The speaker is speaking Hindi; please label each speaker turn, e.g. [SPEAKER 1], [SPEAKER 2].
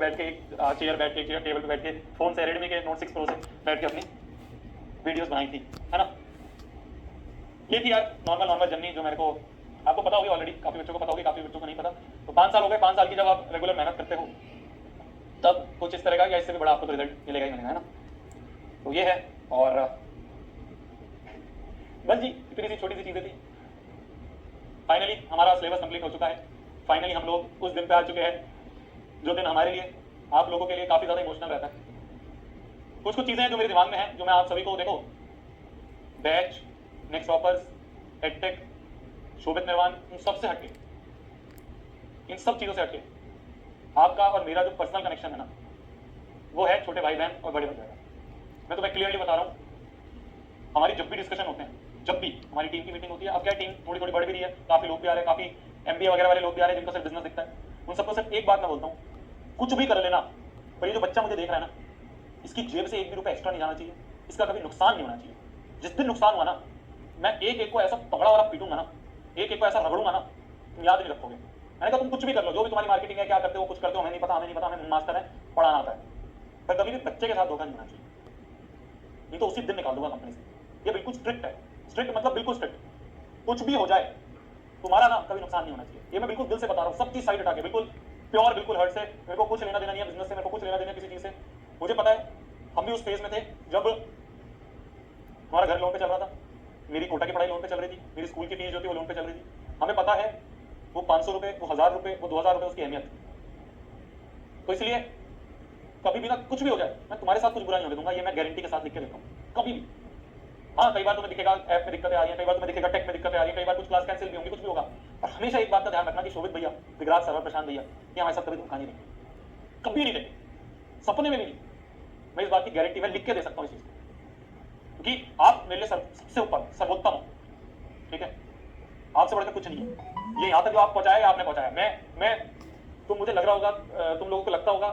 [SPEAKER 1] बैठ के एक चेयर बैठ के एक चेयर टेबल पे बैठ के फोन से रेडमी के नोट 6 प्रो से बैठ के अपनी वीडियोस बनाई थी, है ना। ये थी यार नॉर्मल जर्नी जो मेरे को, आपको पता होगी ऑलरेडी, काफी बच्चों को पता होगी, काफी बच्चों को नहीं पता। तो 5 साल हो गए, 5 साल की जब आप रेगुलर मेहनत करते हो तब कुछ इस तरह का या इससे भी बड़ा आपको तो रिजल्ट मिलेगा ही मिलेगा, है ना। तो ये है, और बस जी इतनी सी छोटी सी चीजें थी। फाइनली हमारा सिलेबस कंप्लीट हो चुका है। फाइनली हम लोग उस दिन पे आ चुके हैं जो दिन हमारे लिए, आप लोगों के लिए काफी ज्यादा इमोशनल रहता है। कुछ कुछ चीजें हैं जो मेरे दिमाग में हैं, जो मैं आप सभी को, देखो बैच, नेक्स्ट टॉपर्स, एडटेक, शोभित निर्वाण, इन सबसे हटके, इन सब चीजों से हटके आपका और मेरा जो पर्सनल कनेक्शन है ना, वो है छोटे भाई बहन और बड़े भाई बहन। मैं तुम्हें क्लियरली बता रहा हूँ, हमारी जब भी डिस्कशन होते हैं, जब भी हमारी टीम की मीटिंग होती है, अब क्या टीम थोड़ी थोड़ी बढ़ भी रही है, काफी लोग भी आ रहे हैं, काफी एमबीए वगैरह वाले लोग भी आ रहे हैं जिनको सिर्फ बिजनेस दिखता है। उन सबको सिर्फ एक बात मैं बोलता हूँ, कुछ भी कर लेना, पर ये जो बच्चा मुझे देख रहा है ना, इसकी जेब से एक भी रुपया एक्स्ट्रा नहीं जाना चाहिए, इसका कभी नुकसान नहीं होना चाहिए। जिस दिन नुकसान हुआ ना, मैं एक एक को ऐसा तगड़ा वाला पीटूंगा ना, एक एक को ऐसा रगड़ूंगा ना, तुम याद नहीं रखोगे। मैंने कहा तुम कुछ भी कर लो, जो भी तुम्हारी मार्केटिंग है, क्या करते हो, कुछ करते हो, हमें नहीं पता, हमें नहीं पता, हमें मास्टर है, पढ़ाना आता है, पर कभी भी बच्चे के साथ धोखा नहीं होना चाहिए, नहीं तो उसी दिन निकाल दूंगा कंपनी से। ये बिल्कुल स्ट्रिक्ट है, स्ट्रिक्ट मतलब बिल्कुल स्ट्रिक्ट, कुछ भी हो जाए तुम्हारा ना कभी नुकसान नहीं होना चाहिए। ये मैं बिल्कुल दिल से बता रहा हूँ, सबकी साइड हटा के, बिल्कुल प्योर, बिल्कुल हर्ट से। मेरे को कुछ लेना देना नहीं है बिजनेस से, मेरे को कुछ लेना देना किसी चीज से। मुझे पता है हम भी उस फेज में थे जब हमारा घर लोन पे चल रहा था, मेरी कोटा की पढ़ाई लोन पे चल रही थी, मेरी स्कूल की फीस जो थी वो लोन पे चल रही थी। हमें पता है वो 500 रुपए, वो 1000 रुपए, वो 2000 रुपए उसकी अहमियत। तो इसलिए कभी भी ना कुछ भी हो जाए, मैं तुम्हारे साथ कुछ बुरा नहीं होने दूंगा, ये मैं गारंटी के साथ लिख के देता हूँ, कभी भी। हाँ कई बार तुम्हें दिखेगा ऐप में दिक्कतें आ रही हैं, कई बार तुम्हें दिखेगा टेक में दिक्कतें आ रही हैं, कई बार कुछ क्लास कैंसिल भी होंगी, कुछ भी होगा, पर हमेशा एक बात का ध्यान रखना कि शोभित भैया, विराट सर, प्रशांत भैया, ये हमारे साथ कभी धोखा नहीं देंगे, कभी नहीं देंगे, सपने में भी नहीं। मैं इस बात की गारंटी मैं लिख के दे सकता हूँ इस चीज को, क्योंकि आप मेरे लिए सबसे ऊपर, सर्वोत्तम हो, ठीक है, आपसे बढ़कर कुछ नहीं है। ये यहाँ तक जो आप पहुंचाया आपने पहुंचाया, मैं तुम, मुझे लग रहा होगा, तुम लोगों को लगता होगा